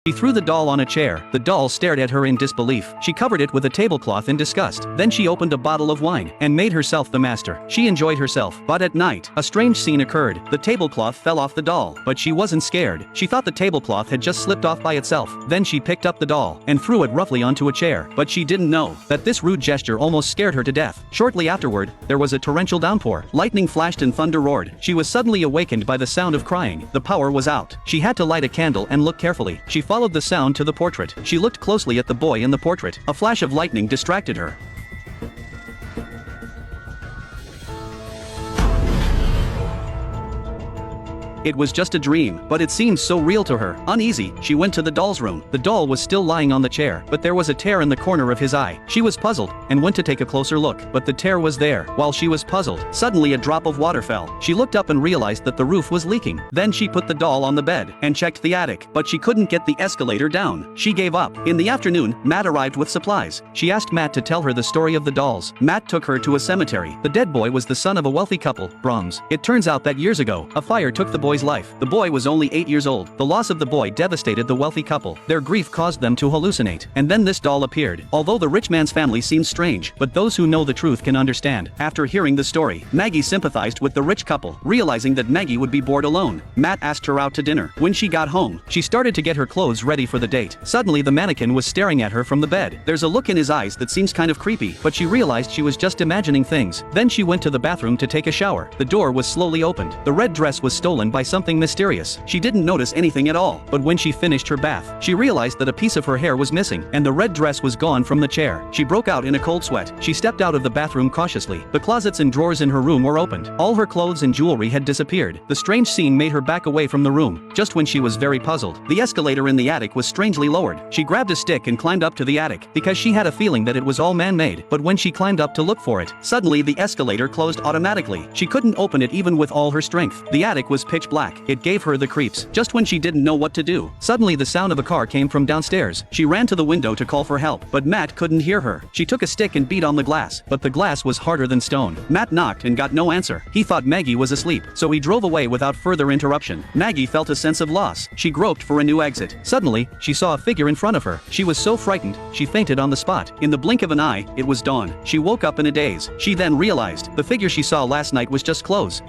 She threw the doll on a chair. The doll stared at her in disbelief. She covered it with a tablecloth in disgust. Then she opened a bottle of wine and made herself the master. She enjoyed herself. But at night, a strange scene occurred. The tablecloth fell off the doll. But she wasn't scared. She thought the tablecloth had just slipped off by itself. Then she picked up the doll and threw it roughly onto a chair. But she didn't know that this rude gesture almost scared her to death. Shortly afterward, there was a torrential downpour. Lightning flashed and thunder roared. She was suddenly awakened by the sound of crying. The power was out. She had to light a candle and look carefully. She followed the sound to the portrait. She looked closely at the boy in the portrait. A flash of lightning distracted her. It was just a dream, but it seemed so real to her. Uneasy, she went to the doll's room. The doll was still lying on the chair, but there was a tear in the corner of his eye. She was puzzled, and went to take a closer look, but the tear was there. While she was puzzled, suddenly a drop of water fell. She looked up and realized that the roof was leaking. Then she put the doll on the bed, and checked the attic, but she couldn't get the escalator down. She gave up. In the afternoon, Matt arrived with supplies. She asked Matt to tell her the story of the dolls. Matt took her to a cemetery. The dead boy was the son of a wealthy couple, Brahms. It turns out that years ago, a fire took the boy's life. The boy was only 8 years old. The loss of the boy devastated the wealthy couple. Their grief caused them to hallucinate. And then this doll appeared. Although the rich man's family seems strange, but those who know the truth can understand. After hearing the story, Maggie sympathized with the rich couple, realizing that Maggie would be bored alone. Matt asked her out to dinner. When she got home, she started to get her clothes ready for the date. Suddenly the mannequin was staring at her from the bed. There's a look in his eyes that seems kind of creepy, but she realized she was just imagining things. Then she went to the bathroom to take a shower. The door was slowly opened. The red dress was stolen by something mysterious. She didn't notice anything at all, but when she finished her bath, she realized that a piece of her hair was missing, and the red dress was gone from the chair. She broke out in a cold sweat. She stepped out of the bathroom cautiously. The closets and drawers in her room were opened. All her clothes and jewelry had disappeared. The strange scene made her back away from the room, just when she was very puzzled. The escalator in the attic was strangely lowered. She grabbed a stick and climbed up to the attic, because she had a feeling that it was all man-made. But when she climbed up to look for it, suddenly the escalator closed automatically. She couldn't open it even with all her strength. The attic was pitch black. It gave her the creeps. Just when she didn't know what to do, suddenly the sound of a car came from downstairs. She ran to the window to call for help, but Matt couldn't hear her. She took a stick and beat on the glass, but the glass was harder than stone. Matt knocked and got no answer. He thought Maggie was asleep, so he drove away without further interruption. Maggie felt a sense of loss. She groped for a new exit. Suddenly, she saw a figure in front of her. She was so frightened, she fainted on the spot. In the blink of an eye, it was dawn. She woke up in a daze. She then realized the figure she saw last night was just clothes.